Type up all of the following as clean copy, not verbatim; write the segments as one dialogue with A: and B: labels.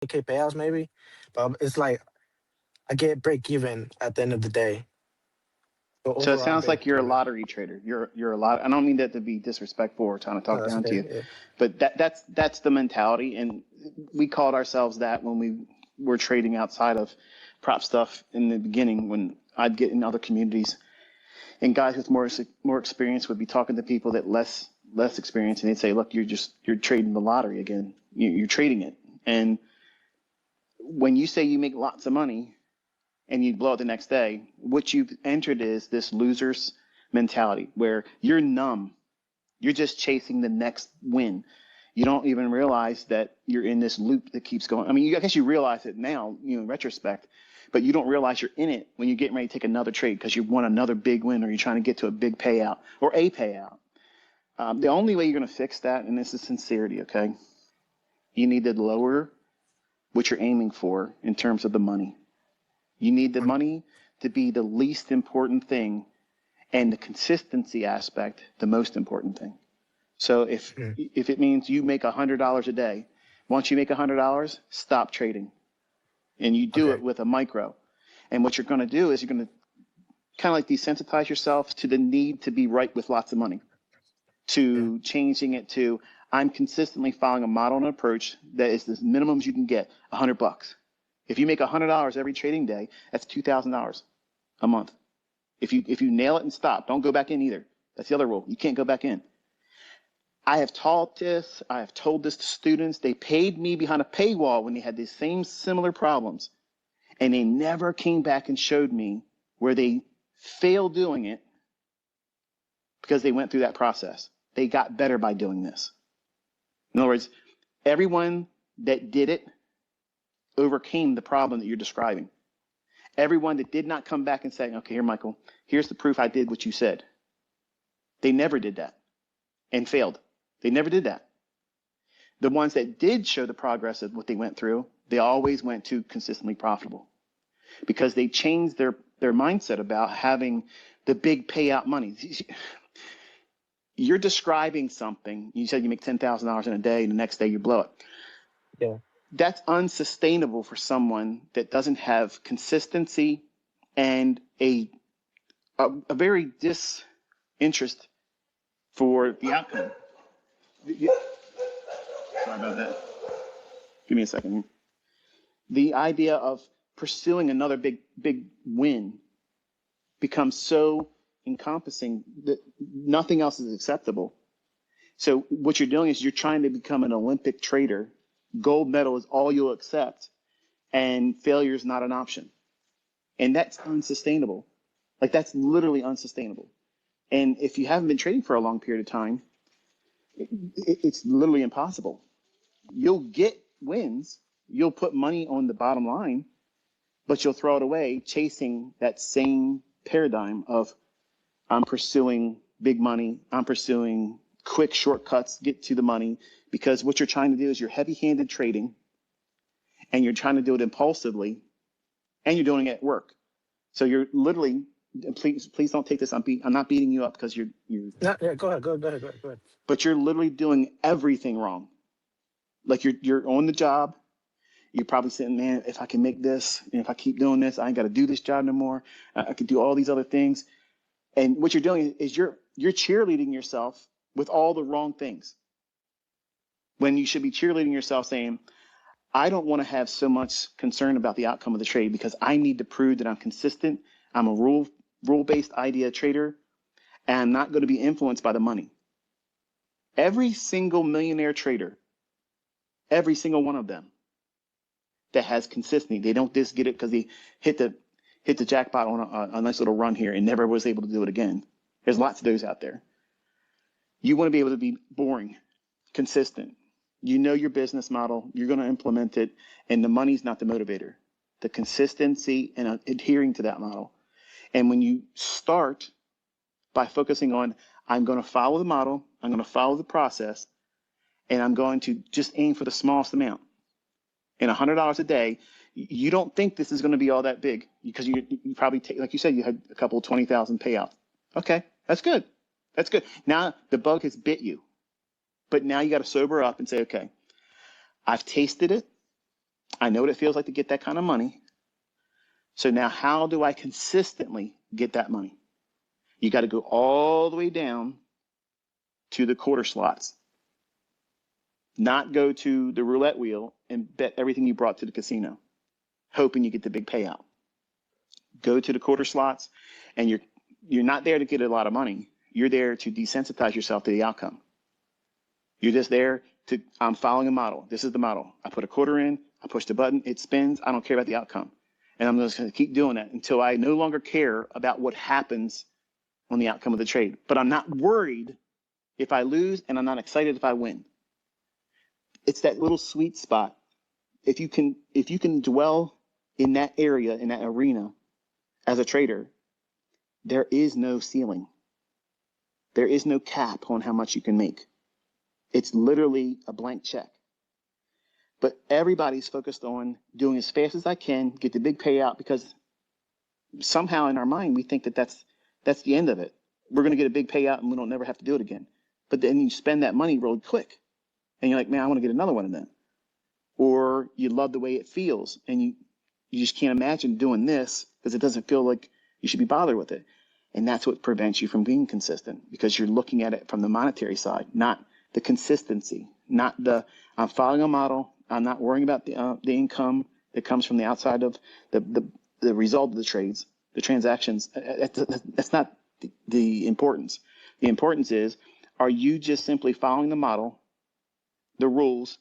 A: 100K payouts maybe, but it's like I get break even at the end of the day. So
B: So it
A: overall, I'm
B: sounds
A: break
B: like you're a
A: even.
B: lottery trader. You're a lot. I don't mean that to be disrespectful or trying to
A: No,
B: talk
A: that's
B: down to
A: okay.
B: you,
A: Yeah.
B: but that's the mentality, and we called ourselves that when we were trading outside of prop stuff in the beginning. When I'd get in other communities, and guys with more experience would be talking to people that less experience, and they'd say, "Look, you're trading the lottery again. You're trading it." And when you say you make lots of money and you blow it the next day, what you've entered is this loser's mentality where you're numb. You're just chasing the next win. You don't even realize that you're in this loop that keeps going. I mean, I guess you realize it now, in retrospect, but you don't realize you're in it when you're getting ready to take another trade because you want another big win or you're trying to get to a big payout or a payout. The only way you're going to fix that, and this is sincerity, okay? You need to lower what you're aiming for in terms of the money. You need the money to be the least important thing and the consistency aspect the most important thing. So if
A: Mm.
B: if it means you make $100 a day, once you make $100, stop trading, and you do it
A: Okay.
B: with a micro. And what you're going to do is you're going to kind of like desensitize yourself to the need to be right with lots of money,
A: Yeah.
B: to changing it to I'm consistently following a model and an approach that is the minimums you can get, $100. If you make $100 every trading day, that's $2,000 a month. If you nail it and stop, don't go back in either. That's the other rule. You can't go back in. I have taught this. I have told this to students. They paid me behind a paywall when they had these same similar problems, and they never came back and showed me where they failed doing it because they went through that process. They got better by doing this. In other words, everyone that did it overcame the problem that you're describing. Everyone that did not come back and say, okay, here, Michael, here's the proof I did what you said. They never did that and failed. They never did that. The ones that did show the progress of what they went through, they always went to consistently profitable because they changed their mindset about having the big payout money. You're describing something. You said you make $10,000 in a day and the next day you blow it.
A: Yeah.
B: That's unsustainable for someone that doesn't have consistency and a very disinterest for the outcome. Sorry about that. Give me a second. The idea of pursuing another big win becomes so encompassing that nothing else is acceptable. So what you're doing is you're trying to become an Olympic trader. Gold medal is all you'll accept, and failure is not an option. And that's unsustainable. Like that's literally unsustainable. And if you haven't been trading for a long period of time, it's literally impossible. You'll get wins, you'll put money on the bottom line, but you'll throw it away chasing that same paradigm of I'm pursuing big money, I'm pursuing quick shortcuts, get to the money, because what you're trying to do is you're heavy-handed trading and you're trying to do it impulsively and you're doing it at work. So you're literally, please don't take this. I'm not beating you up because
A: No, yeah. Go ahead. Go ahead.
B: but you're literally doing everything wrong. Like you're on the job. You're probably saying, man, if I can make this, and if I keep doing this, I ain't got to do this job no more. I can do all these other things. And what you're doing is you're cheerleading yourself with all the wrong things. When you should be cheerleading yourself saying, I don't want to have so much concern about the outcome of the trade because I need to prove that I'm consistent. I'm a rule-based idea trader, and I'm not going to be influenced by the money. Every single millionaire trader, every single one of them that has consistency, they don't just get it because they hit the jackpot on a nice little run here and never was able to do it again. There's lots of those out there. You want to be able to be boring, consistent. You know your business model, you're going to implement it, and the money's not the motivator. The consistency and adhering to that model. And when you start by focusing on, I'm going to follow the model, I'm going to follow the process, and I'm going to just aim for the smallest amount. And $100 a day, you don't think this is going to be all that big because you probably take, like you said, you had a couple of 20,000 payouts. Okay, that's good. That's good. Now the bug has bit you, but now you got to sober up and say, okay, I've tasted it. I know what it feels like to get that kind of money. So now how do I consistently get that money? You got to go all the way down to the quarter slots, not go to the roulette wheel and bet everything you brought to the casino, hoping you get the big payout. Go to the quarter slots, and you're not there to get a lot of money. You're there to desensitize yourself to the outcome. You're just there to, I'm following a model. This is the model. I put a quarter in, I push the button, it spins. I don't care about the outcome. And I'm just going to keep doing that until I no longer care about what happens on the outcome of the trade. But I'm not worried if I lose, and I'm not excited if I win. It's that little sweet spot. If you can dwell in that area, in that arena as a trader, there is no ceiling. There is no cap on how much you can make. It's literally a blank check. But everybody's focused on doing as fast as I can, get the big payout, because somehow in our mind we think that that's the end of it. We're going to get a big payout and we don't never have to do it again. But then you spend that money real quick, and you're like, man, I want to get another one of them. Or you love the way it feels, and you just can't imagine doing this because it doesn't feel like you should be bothered with it. And that's what prevents you from being consistent, because you're looking at it from the monetary side, not the consistency, not the, I'm following a model. I'm not worrying about the income that comes from the outside of the result of the trades, the transactions. That's not the importance. The importance is, are you just simply following the model, the rules?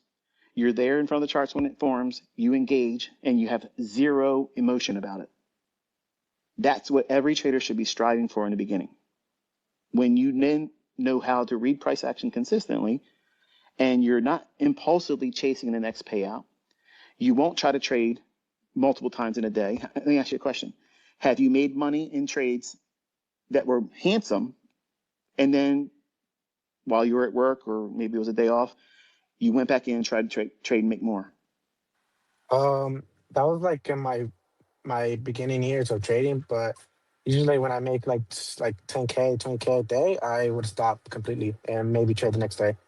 B: You're there in front of the charts when it forms, you engage, and you have zero emotion about it. That's what every trader should be striving for in the beginning. When you then know how to read price action consistently, and you're not impulsively chasing the next payout, you won't try to trade multiple times in a day. Let me ask you a question. Have you made money in trades that were handsome, and then while you were at work, or maybe it was a day off, you went back in and tried to trade and make more?
A: That was like in my beginning years of trading, but usually when I make like 10K, 20K a day, I would stop completely and maybe trade the next day.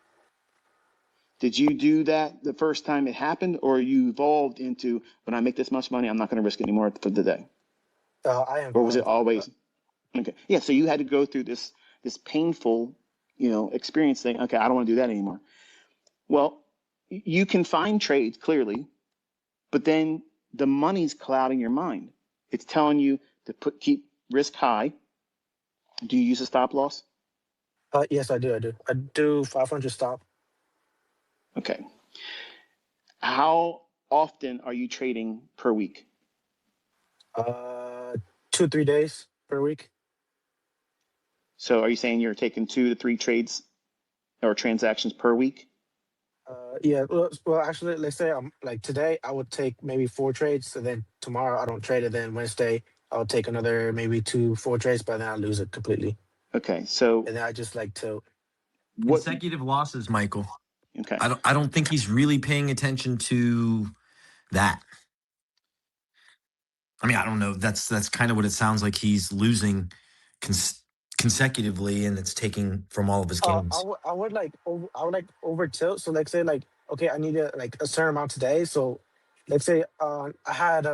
B: Did you do that the first time it happened, or you evolved into, when I make this much money, I'm not going to risk it anymore for the day?
A: I
B: Or was it
A: involved.
B: always? Okay. Yeah. So you had to go through this painful, experience saying, okay, I don't want to do that anymore. Well, you can find trades clearly, but then the money's clouding your mind. It's telling you to keep risk high. Do you use a stop loss?
A: Yes, I do. I do 500 stop.
B: Okay. How often are you trading per week?
A: Uh, 2 3 days per week.
B: So are you saying you're taking 2 to 3 trades or transactions per week?
A: Yeah. Well, actually, let's say I'm like today, I would take maybe 4 trades, and then tomorrow I don't trade it. Then Wednesday, I'll take another maybe 2 4 trades, but then I lose it completely.
B: Okay. So
A: And then I just like to.
B: what?
C: Consecutive losses, Michael.
B: Okay.
C: I don't think he's really paying attention to that. I mean, I don't know. That's kind of what it sounds like. He's losing consecutively, and it's taking from all of his gains.
A: I would like I would like over tilt. So like say like okay, I need like a certain amount today. So let's say I had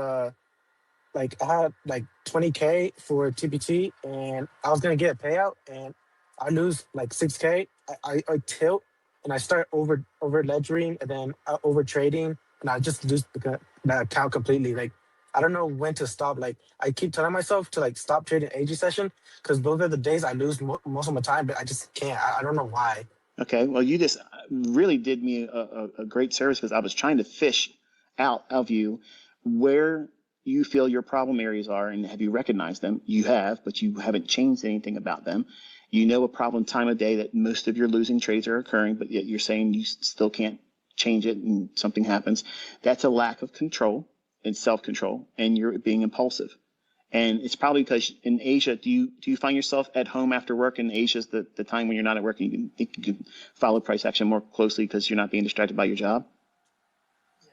A: like 20K for TPT, and I was gonna get a payout, and I lose like 6K. I tilt, and I start over ledgering, and then over trading, and I just lose the account completely. Like I don't know when to stop. Like I keep telling myself to like stop trading AG session, because those are the days I lose most of my time, but I just can't. I don't know why.
B: Okay. Well, you just really did me a great service, because I was trying to fish out of you where you feel your problem areas are, and have you recognized them? You have, but you haven't changed anything about them. You know a problem time of day that most of your losing trades are occurring, but yet you're saying you still can't change it and something happens. That's a lack of control and self-control, and you're being impulsive. And it's probably because in Asia, do you find yourself at home after work? And Asia's the time when you're not at work, and you can follow price action more closely because you're not being distracted by your job?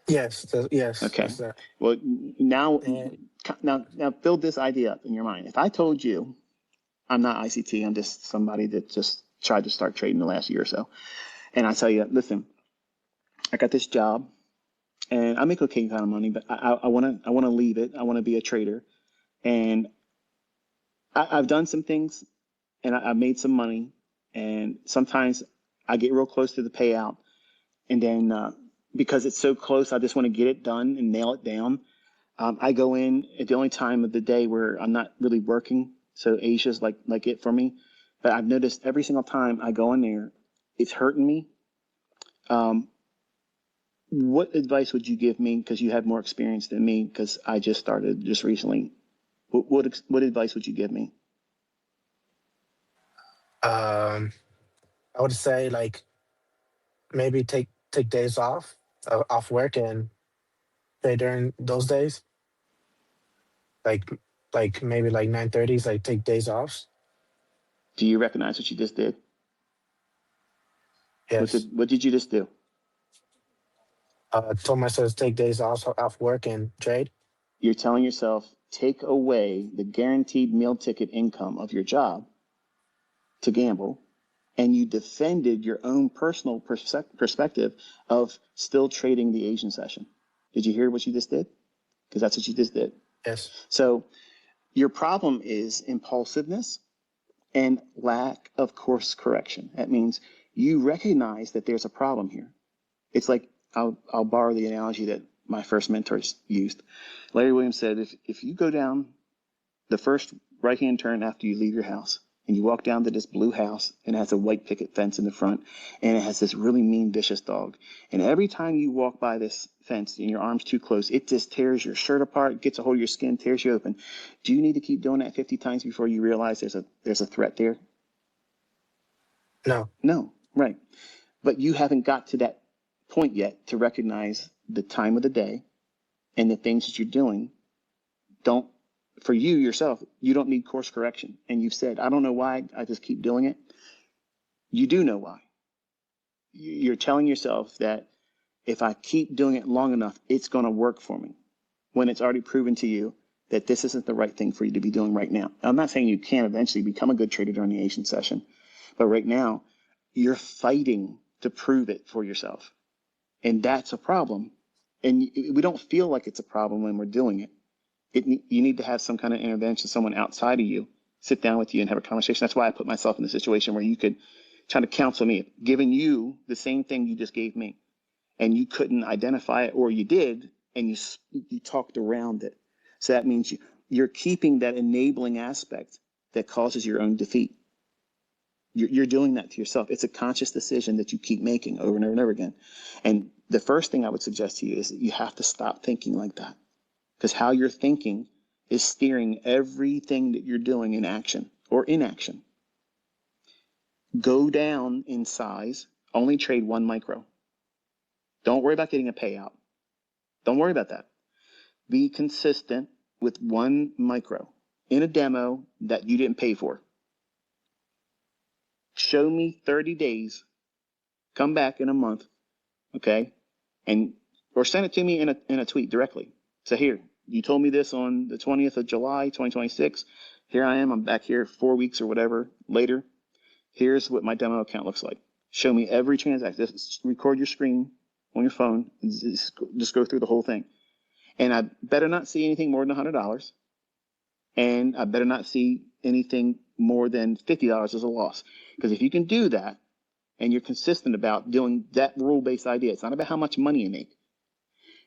A: Yes, yes,
B: Okay.
A: that's that.
B: Well, now,
A: And
B: now build this idea up in your mind. If I told you, I'm not ICT, I'm just somebody that just tried to start trading the last year or so, and I tell you, listen, I got this job, and I make okay kind of money, but I want to leave it. I want to be a trader, and I've done some things, and I've made some money, and sometimes I get real close to the payout, and then because it's so close, I just want to get it done and nail it down. I go in at the only time of the day where I'm not really working, so Asia's like it for me. But I've noticed every single time I go in there, it's hurting me. Um, what advice would you give me? Because you have more experience than me. Because I just started just recently. What advice would you give me?
A: Um, I would say like maybe take days off off work and play during those days. Like maybe like 9:30s. Like take days off.
B: Do you recognize what you just did?
A: Yes.
B: What did you just do?
A: Told myself to take days off work and trade.
B: You're telling yourself take away the guaranteed meal ticket income of your job to gamble, and you defended your own personal perspective of still trading the Asian session. Did you hear what you just did? Because that's what you just did.
A: Yes.
B: So your problem is impulsiveness and lack of course correction. That means you recognize that there's a problem here. It's like, I'll borrow the analogy that my first mentors used. Larry Williams said, if you go down the first right-hand turn after you leave your house, and you walk down to this blue house, and it has a white picket fence in the front, and it has this really mean, vicious dog. And every time you walk by this fence and your arm's too close, it just tears your shirt apart, gets a hold of your skin, tears you open. Do you need to keep doing that 50 times before you realize there's a threat there?
A: No.
B: No, right. But you haven't got to that point yet to recognize the time of the day and the things that you're doing don't, for you yourself, you don't need course correction. And you've said, I don't know why I just keep doing it. You do know why. You're telling yourself that if I keep doing it long enough, it's going to work for me, when it's already proven to you that this isn't the right thing for you to be doing right now. I'm not saying you can't eventually become a good trader during the Asian session, but right now you're fighting to prove it for yourself. And that's a problem. And we don't feel like it's a problem when we're doing it. You need to have some kind of intervention, someone outside of you, sit down with you and have a conversation. That's why I put myself in a situation where you could try to counsel me, giving you the same thing you just gave me. And you couldn't identify it, or you did, and you talked around it. So that means you're keeping that enabling aspect that causes your own defeat. You're doing that to yourself. It's a conscious decision that you keep making over and over and over again. And the first thing I would suggest to you is that you have to stop thinking like that, because how you're thinking is steering everything that you're doing in action or inaction. Go down in size, only trade 1 micro. Don't worry about getting a payout. Don't worry about that. Be consistent with 1 micro in a demo that you didn't pay for. Show me 30 days, come back in a month, okay? Or send it to me in a tweet directly. So here, you told me this on the 20th of July, 2026. Here I am, I'm back here 4 weeks or whatever later. Here's what my demo account looks like. Show me every transaction. Just record your screen on your phone, and just go through the whole thing. And I better not see anything more than $100. And I better not see anything more than $50 as a loss. Because if you can do that, and you're consistent about doing that rule-based idea, it's not about how much money you make.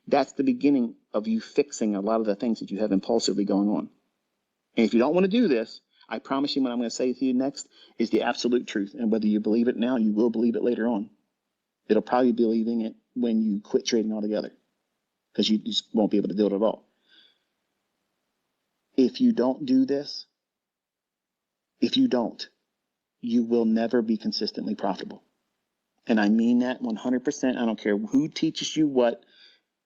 B: That's the beginning of you fixing a lot of the things that you have impulsively going on. And if you don't want to do this, I promise you what I'm going to say to you next is the absolute truth. And whether you believe it now, you will believe it later on. It'll probably be believing it when you quit trading altogether, because you just won't be able to do it at all. If you don't do this, you will never be consistently profitable. And I mean that 100%. I don't care who teaches you what.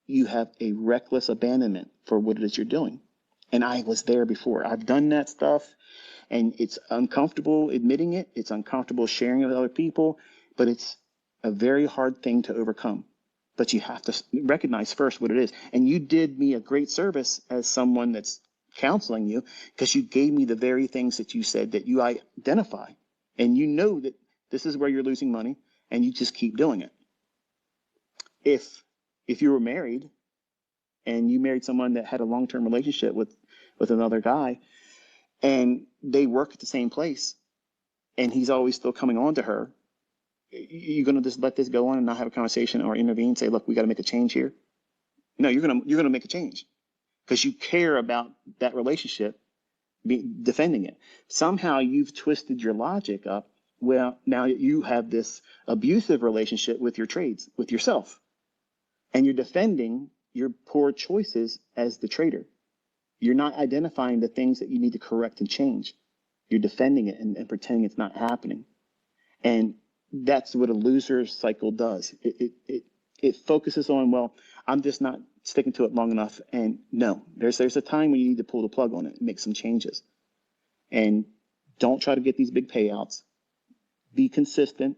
B: You have a reckless abandonment for what it is you're doing. And I was there before. I've done that stuff, and it's uncomfortable admitting it. It's uncomfortable sharing it with other people, but it's a very hard thing to overcome. But you have to recognize first what it is. And you did me a great service as someone that's counseling you, because you gave me the very things that you said that you identify. And you know that this is where you're losing money, and you just keep doing it. If if you were married and you married someone that had a long-term relationship with another guy, and they work at the same place, and he's always still coming on to her, you're going to just let this go on and not have a conversation or intervene, say, look, we got to make a change here? No, you're going to make a change because you care about that relationship, defending it. Somehow you've twisted your logic up. Well, now you have this abusive relationship with your trades, with yourself, and you're defending your poor choices as the trader. You're not identifying the things that you need to correct and change. You're defending it and pretending it's not happening. And that's what a loser cycle does. It focuses on, well, I'm just not sticking to it long enough. And no, there's a time when you need to pull the plug on it and make some changes. And don't try to get these big payouts. Be consistent.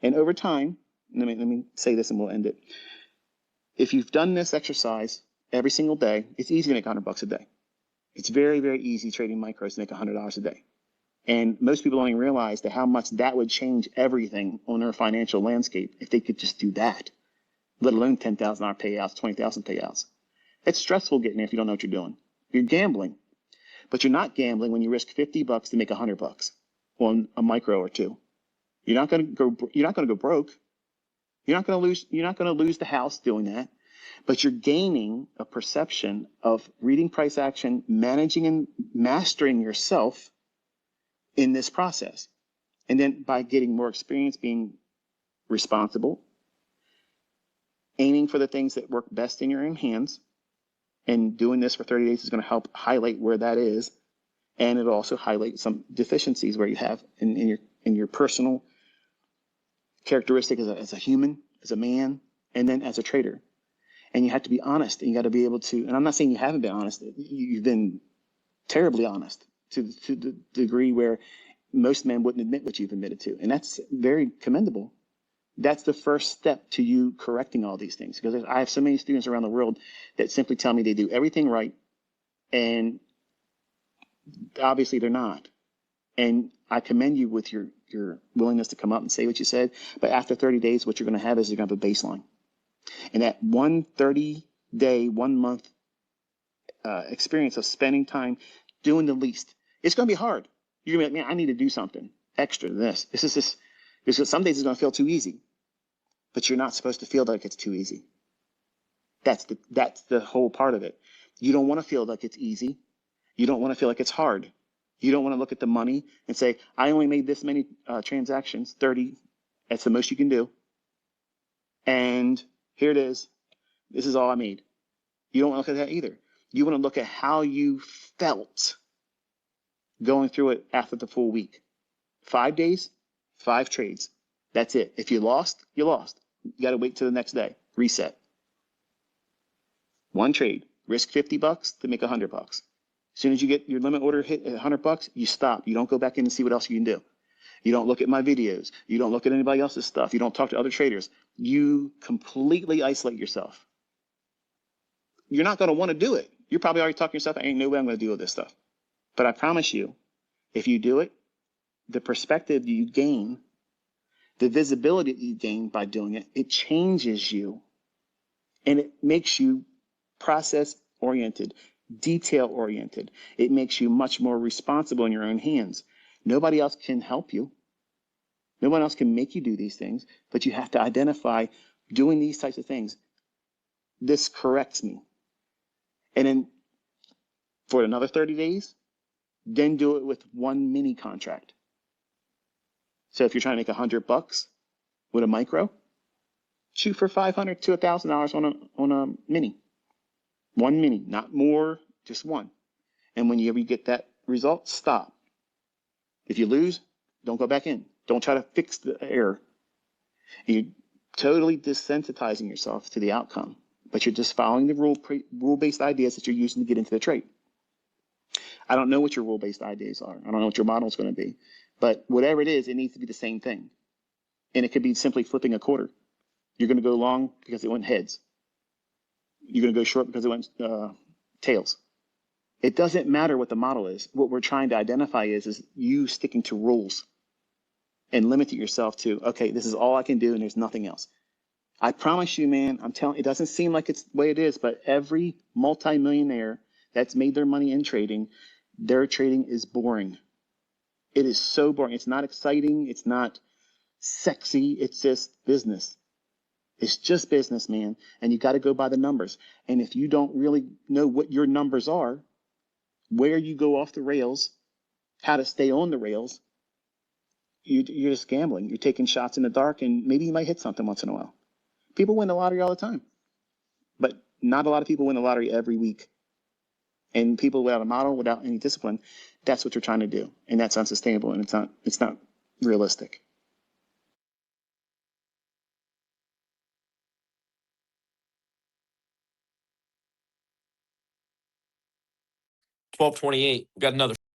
B: And over time, let me say this and we'll end it. If you've done this exercise every single day, it's easy to make $100 a day. It's very, very easy trading micros to make $100 a day. And most people don't even realize that how much that would change everything on their financial landscape if they could just do that, let alone $10,000 payouts, 20,000 payouts. It's stressful getting there if you don't know what you're doing. You're gambling, but you're not gambling when you risk $50 to make $100 on a micro or two. You're not going to go broke. You're not going to lose the house doing that, but you're gaining a perception of reading price action, managing and mastering yourself in this process. And then by getting more experience, being responsible, aiming for the things that work best in your own hands, and doing this for 30 days is going to help highlight where that is. And it'll also highlight some deficiencies where you have in your personal characteristic as a human, as a man, and then as a trader. And you have to be honest, and you got to be able to, and I'm not saying you haven't been honest, you've been terribly honest to the degree where most men wouldn't admit what you've admitted to. And that's very commendable. That's the first step to you correcting all these things. Because I have so many students around the world that simply tell me they do everything right, and obviously they're not. And I commend you with your willingness to come up and say what you said. But after 30 days, what you're going to have is you're going to have a baseline. And that 30-day, 1 month experience of spending time doing the least, it's going to be hard. You're going to be like, man, I need to do something extra than this. Because some days it's going to feel too easy. But you're not supposed to feel like it's too easy. That's the whole part of it. You don't want to feel like it's easy. You don't want to feel like it's hard. You don't want to look at the money and say, I only made this many transactions, 30. That's the most you can do. And here it is. This is all I made. You don't want to look at that either. You want to look at how you felt going through it after the full week. 5 days, 5 trades. That's it. If you lost, you lost. You got to wait till the next day. Reset. 1 trade. Risk $50 to make $100. As soon as you get your limit order hit at $100, you stop. You don't go back in and see what else you can do. You don't look at my videos. You don't look at anybody else's stuff. You don't talk to other traders. You completely isolate yourself. You're not going to want to do it. You're probably already talking to yourself, ain't no way I'm going to deal with this stuff. But I promise you, if you do it, the perspective you gain, the visibility that you gain by doing it, it changes you. And it makes you process-oriented, detail-oriented. It makes you much more responsible in your own hands. Nobody else can help you. No one else can make you do these things, but you have to identify doing these types of things. This corrects me. And then for another 30 days, then do it with 1 mini contract. So if you're trying to make $100 with a micro, shoot for $500 to $1,000 on a mini. 1 mini, not more, just 1. And whenever you get that result, stop. If you lose, don't go back in. Don't try to fix the error. You're totally desensitizing yourself to the outcome, but you're just following the rule-based ideas that you're using to get into the trade. I don't know what your rule-based ideas are. I don't know what your model is going to be, but whatever it is, it needs to be the same thing. And it could be simply flipping a quarter. You're going to go long because it went heads. You're going to go short because it went tails. It doesn't matter what the model is. What we're trying to identify is you sticking to rules and limiting yourself to, okay, this is all I can do and there's nothing else. I promise you, man, I'm telling, it doesn't seem like it's the way it is, but every multimillionaire that's made their money in trading, their trading is boring. It is so boring. It's not exciting. It's not sexy. It's just business. It's just business, man. And you got to go by the numbers. And if you don't really know what your numbers are, where you go off the rails, how to stay on the rails, you're just gambling. You're taking shots in the dark, and maybe you might hit something once in a while. People win the lottery all the time, but not a lot of people win the lottery every week. And people without a model, without any discipline, that's what you're trying to do, and that's unsustainable, and it's not realistic.
D: $12.28. We got another